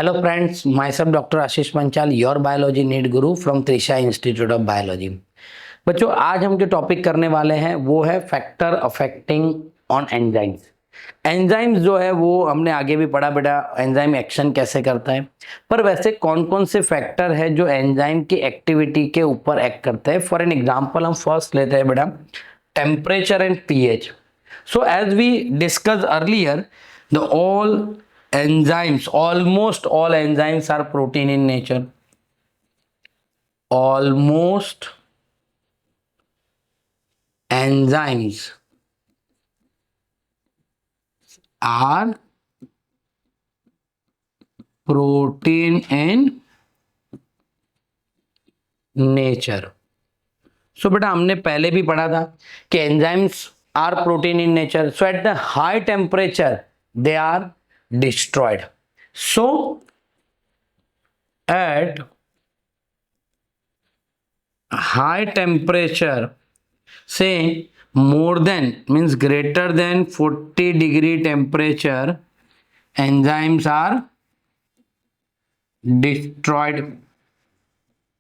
Hello friends, myself Dr. Ashish Panchal, your biology need guru from Trisha Institute of Biology। बच्चों आज हम जो topic करने वाले हैं वो है factor affecting on enzymes. Enzymes जो है वो हमने आगे भी पढ़ा बेटा, एंजाइम एक्शन कैसे करता है, पर वैसे कौन कौन से फैक्टर है जो एंजाइम की एक्टिविटी के ऊपर एक्ट करते हैं। फॉर एन एग्जांपल हम फर्स्ट लेते हैं बेटा temperature and pH. So as we discuss earlier, the all enzymes, almost all enzymes are protein in nature. Almost enzymes are protein in nature. So बेटा हमने पहले भी पढ़ा था कि enzymes are protein in nature. So at the high temperature they are destroyed. So at high temperature, say more than means greater than 40 degree temperature, enzymes are destroyed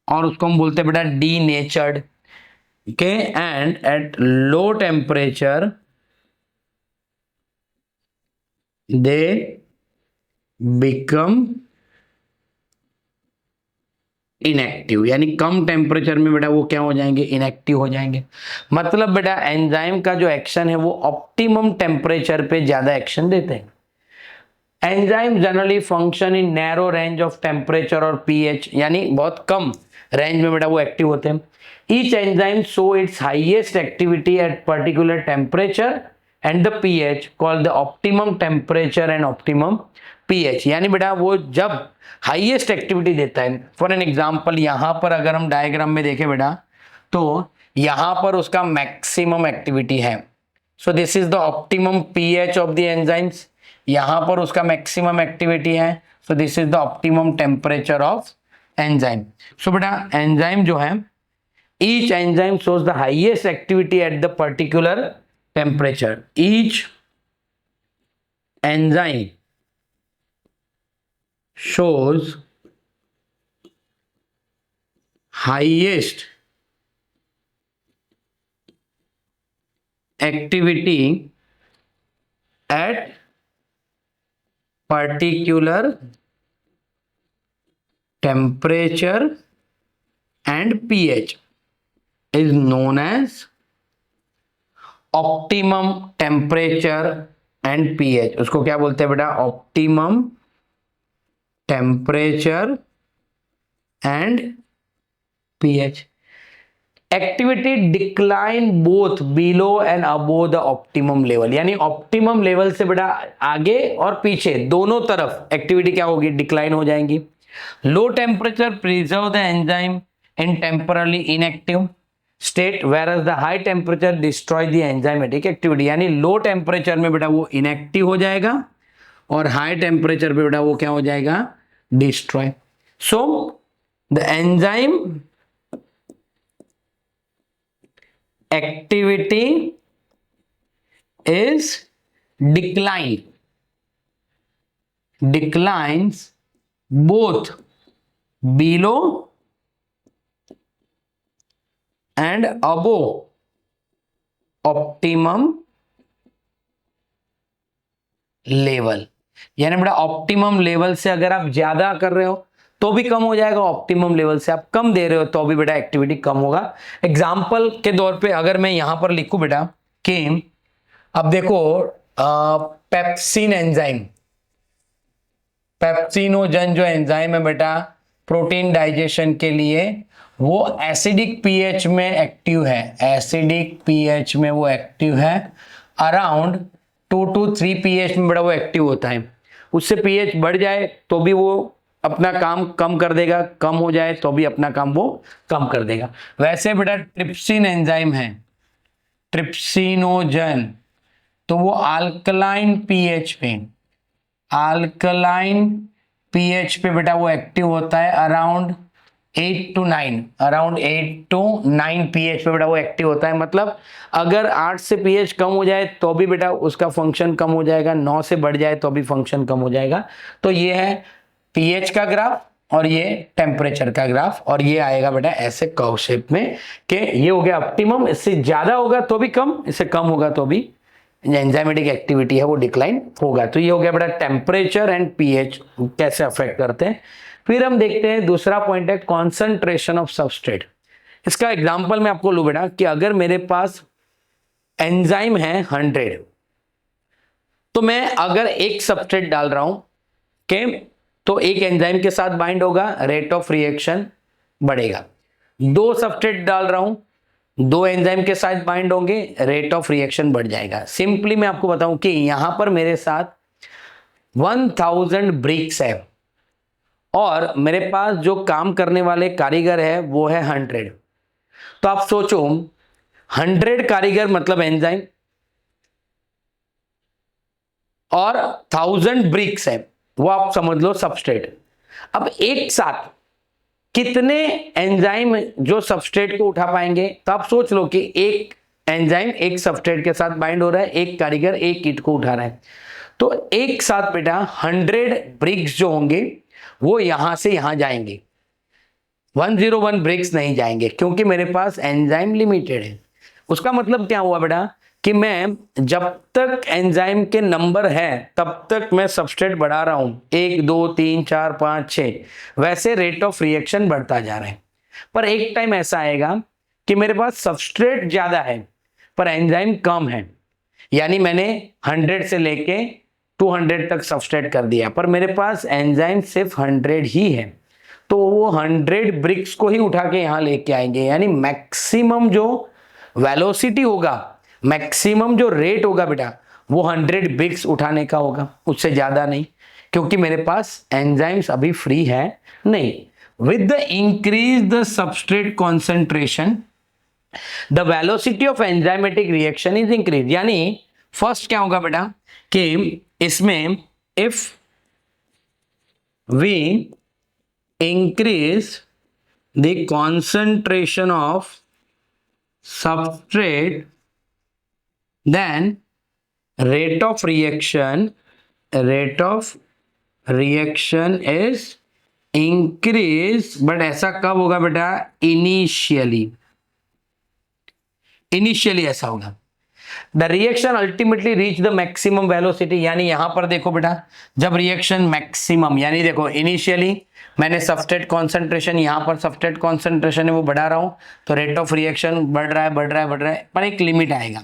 और उसको हम बोलते हैं बेटा denatured. Okay, and at low temperature they become inactive, यानी कम temperature में बेटा वो क्या हो जाएंगे, इनएक्टिव हो जाएंगे। मतलब बेटा एंजाइम का जो एक्शन है वो ऑप्टिमम टेम्परेचर पे ज्यादा एक्शन देते हैं। Enzyme generally function in narrow range of temperature और पीएच, यानी बहुत कम रेंज में बेटा वो एक्टिव होते हैं। Each enzyme show it's highest activity at particular temperature and the pH called the optimum temperature and optimum pH, यानी बेटा वो जब हाईएस्ट एक्टिविटी देता है। फॉर एन एग्जांपल यहां पर अगर हम डायग्राम में देखें बेटा तो यहां पर उसका मैक्सिमम एक्टिविटी है। So this is the optimum pH of the enzymes, यहां पर उसका मैक्सिमम एक्टिविटी है। So this is the optimum temperature of enzyme. So बेटा एंजाइम जो है, each enzyme shows the highest activity at the particular temperature. Each enzyme shows highest activity at particular temperature and pH is known as optimum temperature and pH. उसको क्या बोलते हैं बेटा, optimum temperature and pH. Activity decline both below and above the optimum level, यानी optimum level से बेटा आगे और पीछे दोनों तरफ एक्टिविटी क्या होगी, डिक्लाइन हो जाएंगी। Low temperature preserve the enzyme in temporarily inactive state whereas the high temperature destroy the enzymatic activity, यानी लो टेम्परेचर में बेटा वो इनएक्टिव हो जाएगा और हाई टेम्परेचर पे बेटा वो क्या हो जाएगा, destroy. So the enzyme activity is declines both below and above optimum level, यानी बेटा ऑप्टिमम लेवल से अगर आप ज्यादा कर रहे हो तो भी कम हो जाएगा, ऑप्टिमम लेवल से आप कम दे रहे हो तो भी बेटा एक्टिविटी कम होगा। एग्जाम्पल के तौर पे अगर मैं यहां पर लिखूं बेटा कि अब देखो पेप्सिन एंजाइम, पेप्सिनोजन जो एंजाइम है बेटा प्रोटीन डाइजेशन के लिए, वो एसिडिक पीएच में एक्टिव है, एसिडिक पीएच में वो एक्टिव है। अराउंड 2 to 3 पीएच में बड़ा वो एक्टिव होता है। उससे पीएच बढ़ जाए तो भी वो अपना काम कम कर देगा, कम हो जाए तो भी अपना काम वो कम कर देगा। वैसे बेटा ट्रिप्सिन एंजाइम है, ट्रिप्सिनोजन, तो वो अल्कलाइन पीएच पे, अल्कलाइन पीएच पे बेटा वो एक्टिव होता है। अराउंड 8 to 9 पीएच पे बेटा वो एक्टिव होता है। मतलब अगर 8 से पीएच कम हो जाए तो भी बेटा उसका फंक्शन कम हो जाएगा, 9 से बढ़ जाए तो भी फंक्शन कम हो जाएगा। तो ये है पीएच का ग्राफ और ये टेम्परेचर का ग्राफ, और ये आएगा बेटा ऐसे कर्व शेप में कि ये हो गया ऑप्टिमम, इससे ज्यादा होगा तो भी कम, इससे कम होगा तो भी एंजाइमेटिक एक्टिविटी है वो डिक्लाइन होगा। तो ये हो गया बेटा टेम्परेचर एंड पीएच कैसे अफेक्ट करते हैं। फिर हम देखते हैं दूसरा पॉइंट है कॉन्सेंट्रेशन ऑफ सबस्ट्रेट। इसका एग्जांपल मैं आपको लूं बेटा कि अगर मेरे पास एंजाइम है 100, तो मैं अगर एक सबस्ट्रेट डाल रहा हूं के तो एक एंजाइम के साथ बाइंड होगा, रेट ऑफ रिएक्शन बढ़ेगा। दो सबस्ट्रेट डाल रहा हूं, दो एंजाइम के साथ बाइंड होंगे, रेट ऑफ रिएक्शन बढ़ जाएगा। सिंपली मैं आपको बताऊं कि यहां पर मेरे साथ 1000 ब्रिक्स है और मेरे पास जो काम करने वाले कारीगर है वो है 100। तो आप सोचो 100 कारीगर मतलब एंजाइम और 1000 ब्रिक्स है, वो आप समझ लो सबस्ट्रेट। अब एक साथ कितने एंजाइम जो सबस्ट्रेट को उठा पाएंगे? तो आप सोच लो कि एक एंजाइम एक सबस्ट्रेट के साथ बाइंड हो रहा है, एक कारीगर एक कीट को उठा रहा है, तो एक साथ बेटा 100 ब्रिक्स जो होंगे वो यहां से यहां जाएंगे, 101 ब्रिक्स नहीं जाएंगे क्योंकि मेरे पास एंजाइम लिमिटेड है। उसका मतलब क्या हुआ बेटा कि मैं जब तक एंजाइम के नंबर है तब तक मैं सबस्ट्रेट बढ़ा रहा हूं, 1 2 3 4 5 6, वैसे रेट ऑफ रिएक्शन बढ़ता जा रहा है। पर एक टाइम ऐसा आएगा कि मेरे पास सबस्ट्रेट ज्यादा है पर एंजाइम कम है, यानी मैंने 100 से लेके 200 तक सबस्ट्रेट कर दिया पर मेरे पास एंजाइम सिर्फ 100 ही है, तो वो 100 ब्रिक्स को ही उठा के यहां लेके आएंगे। यानी मैक्सिमम जो वेलोसिटी होगा, मैक्सिमम जो रेट होगा बेटा वो 100 ब्रिक्स उठाने का होगा, उससे ज्यादा नहीं, क्योंकि मेरे पास एंजाइम्स अभी फ्री है नहीं। With the increase the substrate concentration the velocity of enzymatic reaction is increase. यानी फर्स्ट क्या होगा बेटा कि इसमें if we increase the concentration of substrate, then rate of reaction is increase, but ऐसा कब होगा बेटा? इनिशियली ऐसा होगा। The reaction ultimately reach the maximum velocity, यानी यहां पर देखो बेटा जब रिएक्शन मैक्सिमम, यानी देखो इनिशियली मैंने सबस्ट्रेट कॉन्सेंट्रेशन, यहां पर सबस्ट्रेट कॉन्सेंट्रेशन है वो बढ़ा रहा हूं तो रेट ऑफ रिएक्शन बढ़ रहा है पर एक लिमिट आएगा,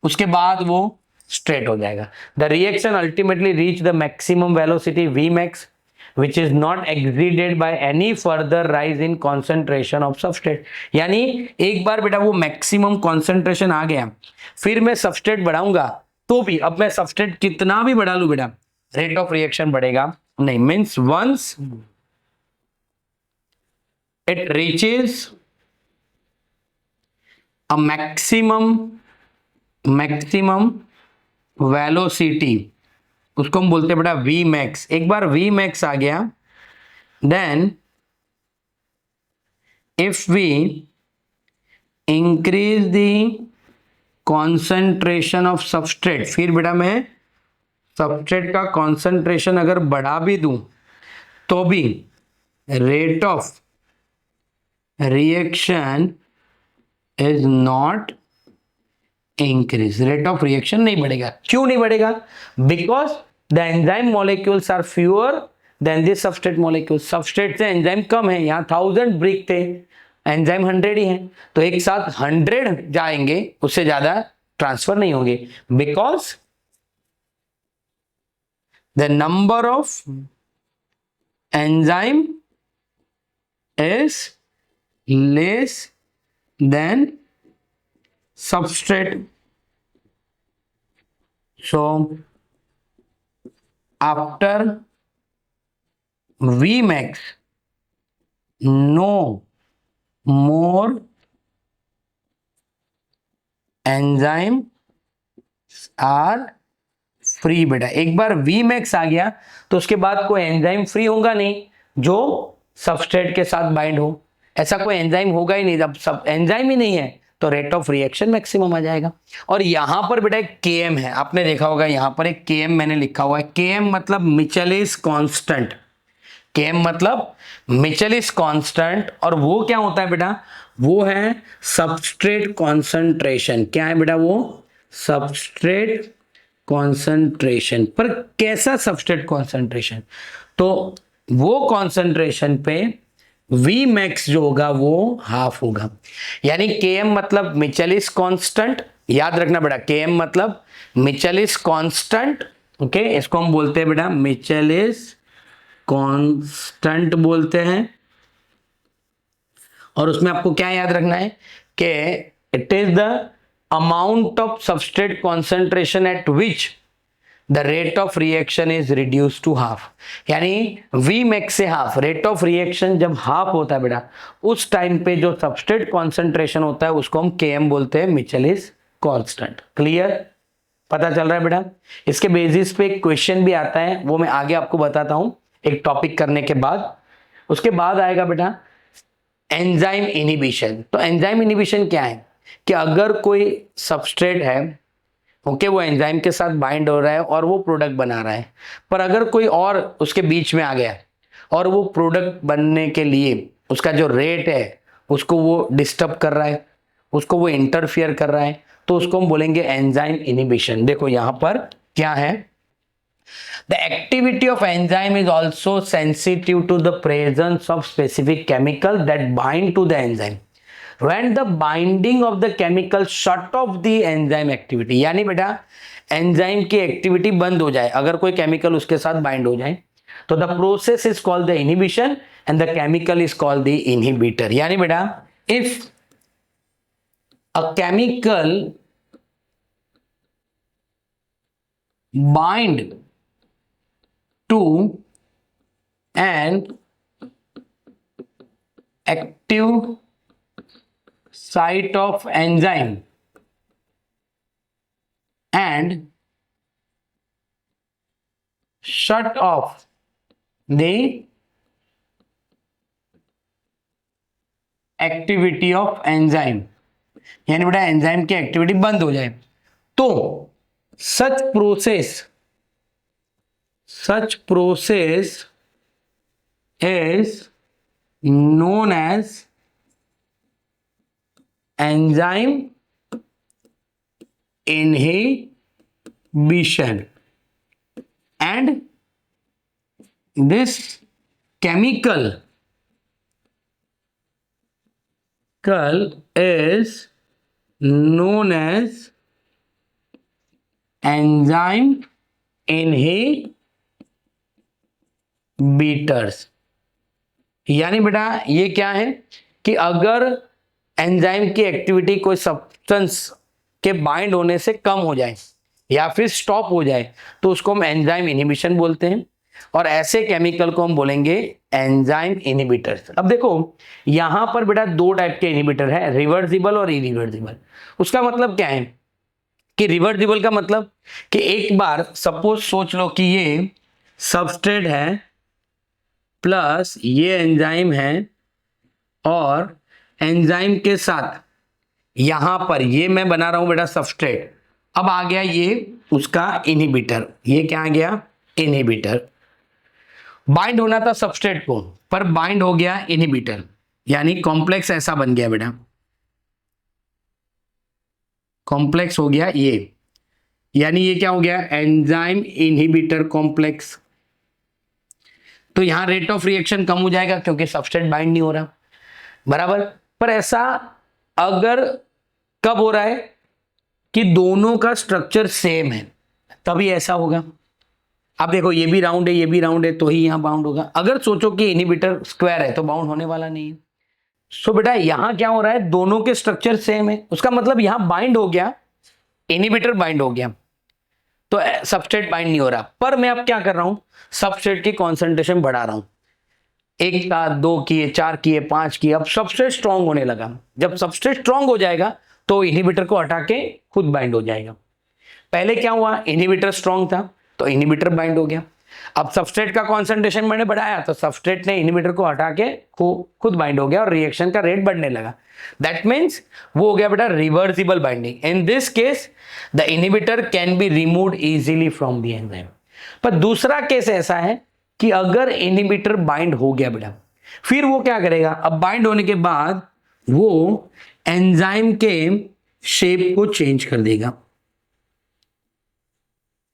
उसके बाद वो स्ट्रेट हो जाएगा। The reaction ultimately reach the maximum velocity V max which is not exceeded by any further rise in concentration of substrate। यानी एक बार बेटा वो मैक्सिमम कॉन्सेंट्रेशन आ गया, फिर मैं सबस्ट्रेट बढ़ाऊंगा तो भी, अब मैं सबस्ट्रेट कितना भी बढ़ा लूं बेटा रेट ऑफ रिएक्शन बढ़ेगा नहीं। Means once it reaches a maximum velocity, उसको हम बोलते हैं बेटा वी मैक्स। एक बार वी मैक्स आ गया, then if we increase the concentration of substrate, फिर बेटा मैं सबस्ट्रेट का कॉन्सेंट्रेशन अगर बढ़ा भी दूं तो भी rate of reaction is not increase, rate of reaction नहीं बढ़ेगा। क्यों नहीं बढ़ेगा? Because the enzyme molecules are fewer than the substrate molecules. Substrate से एंजाइम कम है, यहाँ 1000 ब्रिक थे, एंजाइम 100 ही है, तो एक साथ 100 जाएंगे, उससे ज्यादा ट्रांसफर नहीं होंगे, because the number of enzyme is less than substrate। So after Vmax no more enzyme are free। बेटा एक बार Vmax आ गया तो उसके बाद कोई एंजाइम फ्री होगा नहीं जो सबस्ट्रेट के साथ बाइंड हो, ऐसा कोई एंजाइम होगा ही नहीं। जब सब एंजाइम ही नहीं है तो रेट ऑफ रिएक्शन मैक्सिमम आ जाएगा। और यहां पर बेटा एक Km है, आपने देखा होगा यहां पर एक Km मैंने लिखा हुआ है। Km मतलब मिचेलिस कांस्टेंट। Km मतलब मिचेलिस कांस्टेंट, और वो क्या होता है बेटा, वो है सबस्ट्रेट कॉन्सेंट्रेशन। क्या है बेटा वो, सबस्ट्रेट कॉन्सेंट्रेशन। पर कैसा सबस्ट्रेट कॉन्सेंट्रेशन, तो वो कॉन्सेंट्रेशन पे वी मैक्स जो होगा वो हाफ होगा। यानी Km मतलब मिचेलिस कांस्टेंट, याद रखना बेटा, Km मतलब मिचेलिस कांस्टेंट। ओके, इसको हम बोलते हैं बेटा मिचेलिस कांस्टेंट बोलते हैं। और उसमें आपको क्या याद रखना है कि it is the amount of substrate concentration at which the rate of reaction is reduce to half. यानी वी मैक्स से हाफ, रेट ऑफ रिएक्शन जब हाफ होता है बेटा, उस टाइम पे जो सबस्ट्रेट कॉन्सेंट्रेशन होता है उसको हम Km बोलते हैं मिचेलिस कांस्टेंट। क्लियर, पता चल रहा है बेटा। इसके बेसिस पे एक क्वेश्चन भी आता है, वो मैं आगे आपको बताता हूं एक टॉपिक करने के बाद। उसके बाद आएगा बेटा एंजाइम इनहिबिशन। तो एंजाइम इनहिबिशन क्या है कि अगर कोई सबस्ट्रेट है, ओके, वो एंजाइम के साथ बाइंड हो रहा है और वो प्रोडक्ट बना रहा है, पर अगर कोई और उसके बीच में आ गया और वो प्रोडक्ट बनने के लिए उसका जो रेट है उसको वो डिस्टर्ब कर रहा है, उसको वो इंटरफियर कर रहा है, तो उसको हम बोलेंगे एंजाइम इनहिबिशन। देखो यहां पर क्या है, the activity of enzyme is also sensitive to the presence of specific chemical that bind to the enzyme when the binding of the chemical shut off the enzyme activity। यानी बेटा enzyme की activity बंद हो जाए, अगर कोई chemical उसके साथ बाइंड हो जाए, तो the process is called the inhibition and the chemical is called the inhibitor. यानी बेटा if a chemical bind to an active site of enzyme and shut off the activity of enzyme, यानी बेटा enzyme की activity बंद हो जाए, तो such process is known as enzyme inhibition, and this chemical is known as enzyme inhibitors। यानी बेटा ये क्या है कि अगर एंजाइम की एक्टिविटी कोई सब्सटेंस के बाइंड होने से कम हो जाए या फिर स्टॉप हो जाए तो उसको हम एंजाइम इनहिबिशन बोलते हैं, और ऐसे केमिकल को हम बोलेंगे एंजाइम इनहिबिटर्स। अब देखो यहां पर बेटा दो टाइप के इनहिबिटर है, रिवर्सिबल और इरिवर्सिबल। उसका मतलब क्या है कि रिवर्सिबल का मतलब कि एक बार सपोज सोच लो कि ये सबस्ट्रेट है प्लस ये एंजाइम है, और एंजाइम के साथ यहां पर ये मैं बना रहा हूं बेटा सबस्ट्रेट, अब आ गया ये उसका इनहिबिटर, ये क्या आ गया इनहिबिटर। बाइंड होना था सबस्ट्रेट को पर बाइंड हो गया इनहिबिटर, यानी कॉम्प्लेक्स ऐसा बन गया बेटा, कॉम्प्लेक्स हो गया ये, यानी ये क्या हो गया एंजाइम इनहिबिटर कॉम्प्लेक्स। तो यहां रेट ऑफ रिएक्शन कम हो जाएगा क्योंकि सबस्ट्रेट बाइंड नहीं हो रहा, बराबर। पर ऐसा अगर कब हो रहा है कि दोनों का स्ट्रक्चर सेम है तभी ऐसा होगा। अब देखो ये भी राउंड है ये भी राउंड है तो ही यहां बाउंड होगा। अगर सोचो कि इनहिबिटर स्क्वायर है तो बाउंड होने वाला नहीं है। सो बेटा यहां क्या हो रहा है, दोनों के स्ट्रक्चर सेम है, उसका मतलब यहां बाइंड हो गया, इनहिबिटर बाइंड हो गया, तो सबस्ट्रेट बाइंड नहीं हो रहा। पर मैं अब क्या कर रहा हूं, सबस्ट्रेट की कॉन्सेंट्रेशन बढ़ा रहा हूं, 1 का 2 किए 4 किए 5 किए, अब सबस्ट्रेट स्ट्रांग होने लगा। जब सबस्ट्रेट स्ट्रांग हो जाएगा तो इनहिबिटर को हटा के खुद बाइंड हो जाएगा। पहले क्या हुआ, इनहिबिटर स्ट्रांग था तो इनहिबिटर बाइंड हो गया, अब सबस्ट्रेट का कॉन्सेंट्रेशन मैंने बढ़ाया तो सबस्ट्रेट ने इनहिबिटर को हटा के खुद बाइंड हो गया और रिएक्शन का रेट बढ़ने लगा। दैट मीन्स वो हो गया बेटा reversible binding. In this case the inhibitor can be removed easily from the enzyme. पर दूसरा केस ऐसा है कि अगर इनहिबिटर बाइंड हो गया बेटा, फिर वो क्या करेगा, अब बाइंड होने के बाद वो एंजाइम के शेप को चेंज कर देगा।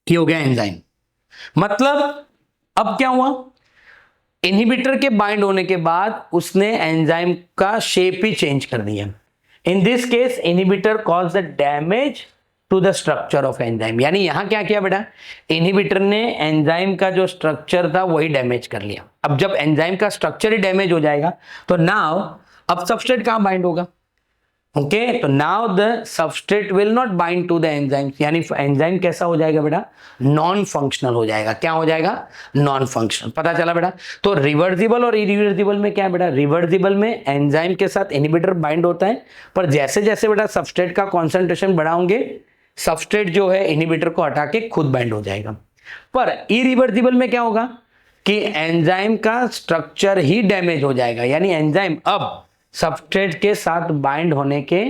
ये हो गया एंजाइम। मतलब अब क्या हुआ, इनहिबिटर के बाइंड होने के बाद उसने एंजाइम का शेप ही चेंज कर दिया। In this case inhibitor cause the damage to the structure of enzyme. यानी यहां क्या किया बेटा, इनहिबिटर ने एंजाइम का जो स्ट्रक्चर था वही डैमेज कर लिया। अब जब एंजाइम का स्ट्रक्चर ही डैमेज हो जाएगा तो नाउ अब सबस्ट्रेट कहां बाइंड होगा, ओके, तो now the substrate will not bind to the enzyme, यानी एंजाइम कैसा हो जाएगा बेटा, नॉन फंक्शनल हो जाएगा। क्या हो जाएगा, नॉन फंक्शनल। पता चला बेटा। तो रिवर्सिबल और इरिवर्सिबल में क्या है बेटा, रिवर्सिबल में एंजाइम के साथ इनहिबिटर बाइंड होता है, पर जैसे जैसे बेटा सबस्ट्रेट का कॉन्सेंट्रेशन बढ़ाओगे सबस्ट्रेट जो है इनहिबिटर को हटा के खुद बाइंड हो जाएगा। पर इरिवर्सिबल में क्या होगा कि एंजाइम का स्ट्रक्चर ही डैमेज हो जाएगा, यानी एंजाइम अब सबस्ट्रेट के साथ बाइंड होने के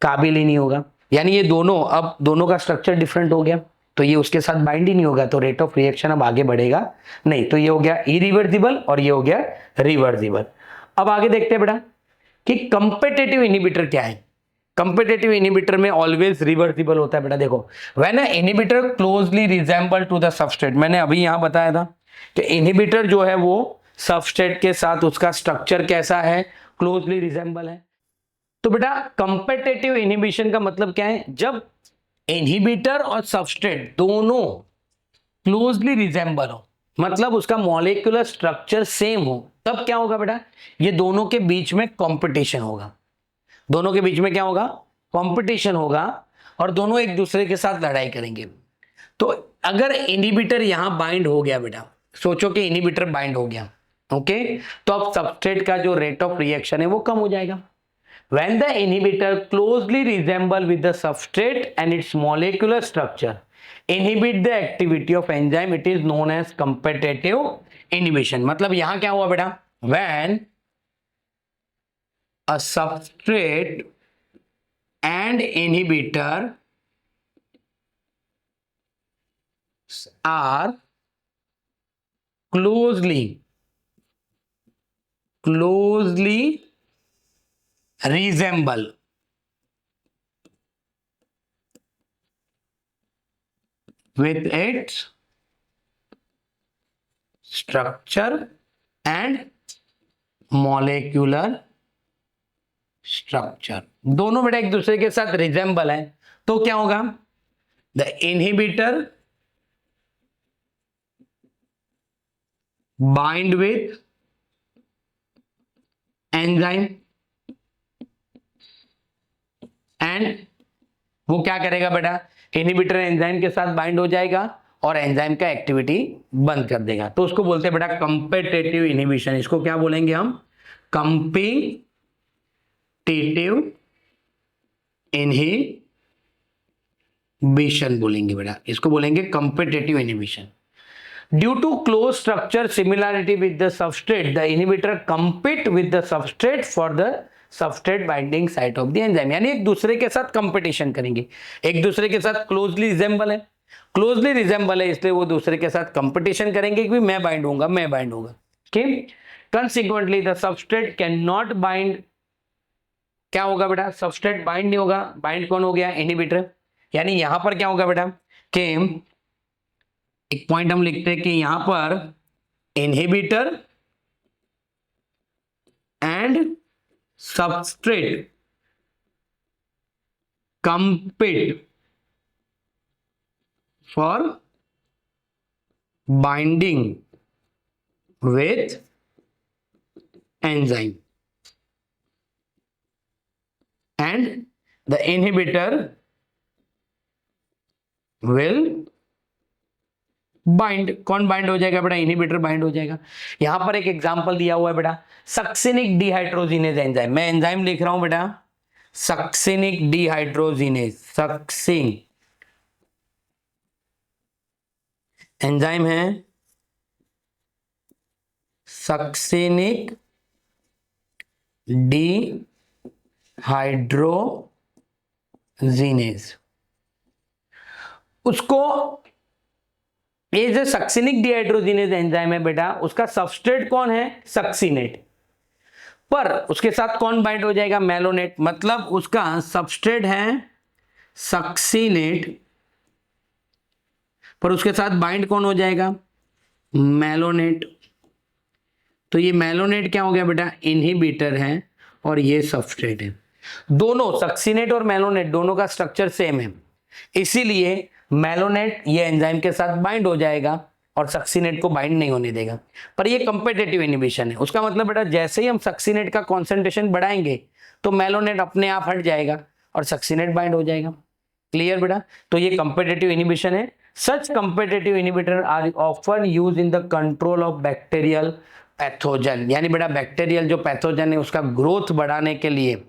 काबिल ही नहीं होगा। यानी ये दोनों, अब दोनों का स्ट्रक्चर डिफरेंट हो गया तो ये उसके साथ बाइंड ही नहीं होगा, तो रेट ऑफ रिएक्शन अब आगे बढ़ेगा नहीं। तो ये हो गया इरिवर्सिबल और ये हो गया रिवर्सिबल। अब आगे देखते हैं बेटा कि कंपेटिटिव इनहिबिटर क्या है। कंपेटिटिव इनहिबिटर में ऑलवेज रिवर्सिबल होता है बेटा। देखो, when a inhibitor closely resemble to the substrate, मैंने अभी यहां बताया था कि इनहिबिटर जो है वो सबस्ट्रेट के साथ उसका स्ट्रक्चर कैसा है, क्लोजली रिजेंबल है। तो बेटा कंपेटिटिव इनहिबिशन का मतलब क्या है, जब इनहिबिटर और सबस्ट्रेट दोनों क्लोजली रिजेंबल हो, मतलब उसका मॉलिक्यूलर स्ट्रक्चर सेम हो, तब क्या होगा बेटा, ये दोनों के बीच में कंपटीशन होगा। दोनों के बीच में क्या होगा, कंपटीशन होगा और दोनों एक दूसरे के साथ लड़ाई करेंगे। तो अगर इनहिबिटर यहां बाइंड हो गया बेटा, सोचो कि इनहिबिटर बाइंड हो गया, ओके, तो अब सबस्ट्रेट का जो रेट ऑफ रिएक्शन है वो कम हो जाएगा। When the inhibitor closely resemble with the substrate and its molecular structure inhibit the activity of enzyme, it is known as competitive inhibition। मतलब यहां क्या हुआ बेटा, when a substrate and inhibitor are closely resemble with its structure and molecular structure, दोनों बेटा एक दूसरे के साथ रिजेंबल है, तो क्या होगा, the inhibitor bind with enzyme and वो क्या करेगा बेटा, इनहिबिटर एंजाइम के साथ बाइंड हो जाएगा और एंजाइम का एक्टिविटी बंद कर देगा। तो उसको बोलते हैं बेटा कंपेटिटिव इनहिबिशन। इसको क्या बोलेंगे हम, कंपेटिटिव इनहिबिशन बोलेंगे बेटा, इसको बोलेंगे competitive inhibition. Due to close structure similarity with the substrate, the inhibitor compete with the substrate for the substrate binding site of the enzyme. यानी एक दूसरे के साथ कंपटीशन करेंगे, एक दूसरे के साथ क्लोजली रिजेंबल है, क्लोजली रिजेंबल है इसलिए वो दूसरे के साथ कंपटीशन करेंगे कि मैं बाइंड होऊंगा, मैं बाइंड होगा। ठीक, consequently the substrate can not bind, क्या होगा बेटा, सबस्ट्रेट बाइंड नहीं होगा, बाइंड कौन हो गया, इनहिबिटर। यानी यहां पर क्या होगा बेटा कि एक पॉइंट हम लिखते हैं कि यहां पर inhibitor and substrate compete for binding with enzyme and the inhibitor will bind. कौन बाइंड हो जाएगा बेटा, इनहिबिटर बाइंड हो जाएगा। यहां पर एक एग्जांपल दिया हुआ है बेटा, सक्सिनिक डिहाइड्रोजिनेज एंजाइम। मैं एंजाइम लिख रहा हूं बेटा, सक्सिनिक डिहाइड्रोजिनेज, सक्सिन एंजाइम है, सक्सिनिक डिहाइड्रोजिनेज। उसको ये जो सक्सिनिक डिहाइड्रोजिनेज एंजाइम है बेटा, उसका सबस्ट्रेट कौन है? सक्सिनेट। पर उसके साथ कौन बाइंड हो जाएगा? मेलोनेट। मतलब उसका सबस्ट्रेट है सक्सिनेट, पर उसके साथ बाइंड कौन हो जाएगा? मेलोनेट। तो ये मेलोनेट क्या हो गया बेटा? इनहिबिटर है, और ये सबस्ट्रेट है। दोनों सक्सिनेट और मेलोनेट दोनों का स्ट्रक्चर सेम है, इसीलिए मेलोनेट ये एंजाइम के साथ बाइंड हो जाएगा और सक्सिनेट को बाइंड नहीं होने देगा। पर ये कंपेटिटिव इनहिबिशन है। उसका मतलब बेटा जैसे ही हम सक्सिनेट का कॉन्सेंट्रेशन बढ़ाएंगे तो मेलोनेट अपने आप हट जाएगा और सक्सिनेट बाइंड हो जाएगा। क्लियर बेटा? तो ये कंपेटिटिव इनहिबिशन है। Such competitive inhibitor are often use in the control of bacterial pathogen, यानी बेटा बैक्टीरियल जो पैथोजन है उसका ग्रोथ बढ़ाने के लिए,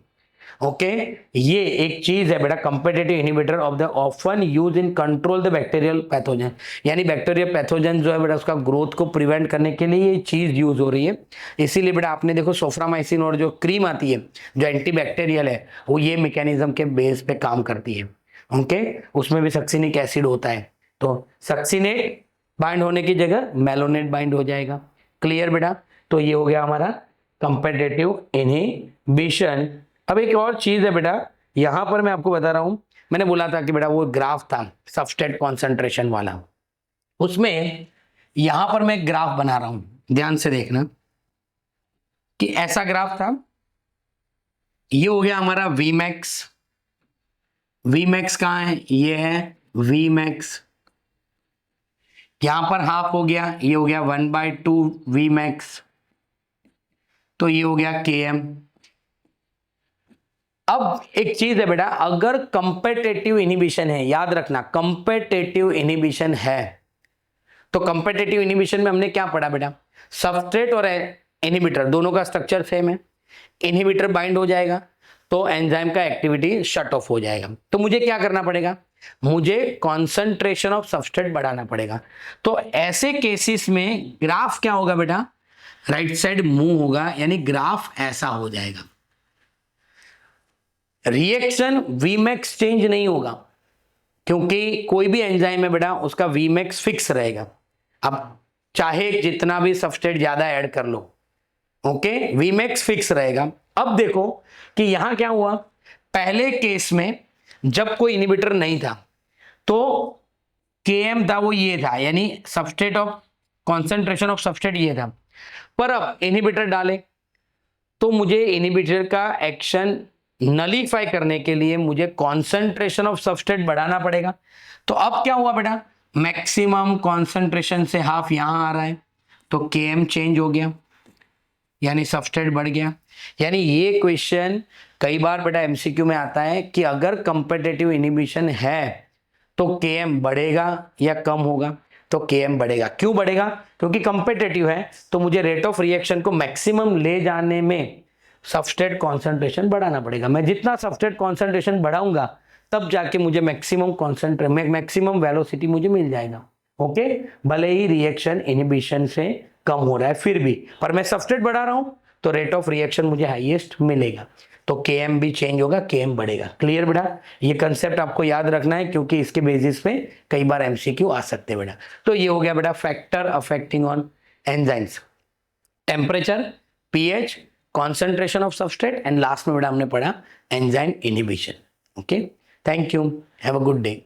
ओके ये एक चीज है बेटा, competitive inhibitor of the often use in control the bacterial pathogen, यानी बैक्टीरियल पैथोजन जो है बेटा उसका ग्रोथ को प्रिवेंट करने के लिए ये चीज यूज हो रही है। इसीलिए बेटा आपने देखो सोफ्रामाइसिन और जो क्रीम आती है जो एंटीबैक्टीरियल है, वो ये मैकेनिज्म के बेस पे काम करती है। ओके उसमें भी सक्सिनिक एसिड होता है, तो सक्सिनेट बाइंड होने की जगह मेलोनेट बाइंड हो जाएगा। क्लियर बेटा? तो ये हो गया हमारा कंपेटिटिव इनहिबिशन। अब एक और चीज है बेटा, यहां पर मैं आपको बता रहा हूं, मैंने बोला था कि बेटा वो ग्राफ था सबस्ट्रेट कॉन्सेंट्रेशन वाला, उसमें यहां पर मैं ग्राफ बना रहा हूं, ध्यान से देखना कि ऐसा ग्राफ था। ये हो गया हमारा Vmax। Vmax कहां है? ये है Vmax। यहां पर हाफ हो गया, ये हो गया 1/2 Vmax, तो ये हो गया Km। अब एक चीज है बेटा, अगर कंपेटिटिव इनहिबिशन है, याद रखना कंपेटिटिव इनहिबिशन है, तो कंपेटिटिव इनहिबिशन में हमने क्या पढ़ा बेटा? सबस्ट्रेट और इनहिबिटर दोनों का स्ट्रक्चर सेम है, इनहिबिटर बाइंड हो जाएगा तो एंजाइम का एक्टिविटी शट ऑफ हो जाएगा। तो मुझे क्या करना पड़ेगा? मुझे कॉन्सेंट्रेशन ऑफ सबस्ट्रेट बढ़ाना पड़ेगा। तो ऐसे केसेस में ग्राफ क्या होगा बेटा? राइट साइड मूव होगा, यानी ग्राफ ऐसा हो जाएगा। रिएक्शन Vmax चेंज नहीं होगा, क्योंकि कोई भी एंजाइम है बेटा उसका Vmax फिक्स रहेगा। अब चाहे जितना भी सबस्ट्रेट ज्यादा ऐड कर लो, ओके Vmax फिक्स रहेगा। अब देखो कि यहां क्या हुआ, पहले केस में जब कोई इनहिबिटर नहीं था तो Km था वो ये था, यानी substrate of concentration of substrate ये था। पर अब इनहिबिटर डाले तो मुझे इनहिबिटर का एक्शन नलीफाई करने के लिए मुझे कॉन्सेंट्रेशन ऑफ सबस्ट्रेट बढ़ाना पड़ेगा। तो अब क्या हुआ बेटा? मैक्सिमम कॉन्सेंट्रेशन से हाफ यहां आ रहा है, तो Km चेंज हो गया, यानी सबस्ट्रेट बढ़ गया। यानी ये क्वेश्चन कई बार बेटा एमसीक्यू में आता है कि अगर कंपेटिटिव इनहिबिशन है तो Km बढ़ेगा या कम होगा? तो Km बढ़ेगा। क्यों बढ़ेगा? क्योंकि कंपेटिटिव है तो मुझे रेट ऑफ रिएक्शन को मैक्सिमम ले जाने में सबस्ट्रेट कॉन्सेंट्रेशन बढ़ाना पड़ेगा। मैं जितना सबस्ट्रेट कॉन्सेंट्रेशन बढ़ाऊंगा तब जाके मुझे मैक्सिमम वेलोसिटी मुझे मिल जाएगा। ओके भले ही रिएक्शन इनहिबिशन से कम हो रहा है फिर भी, पर मैं सबस्ट्रेट बढ़ा रहा हूं तो रेट ऑफ रिएक्शन मुझे हाईएस्ट मिलेगा, तो Km भी चेंज होगा, Km बढ़ेगा। क्लियर बेटा? ये कंसेप्ट आपको याद रखना है क्योंकि इसके बेसिस पे कई बार एमसीक्यू आ सकते हैं बेटा। तो ये हो गया बेटा factor affecting on enzymes, temperature, pH, concentration of substrate, and last में बेटा हमने पढ़ा enzyme inhibition. Okay thank you, have a good day.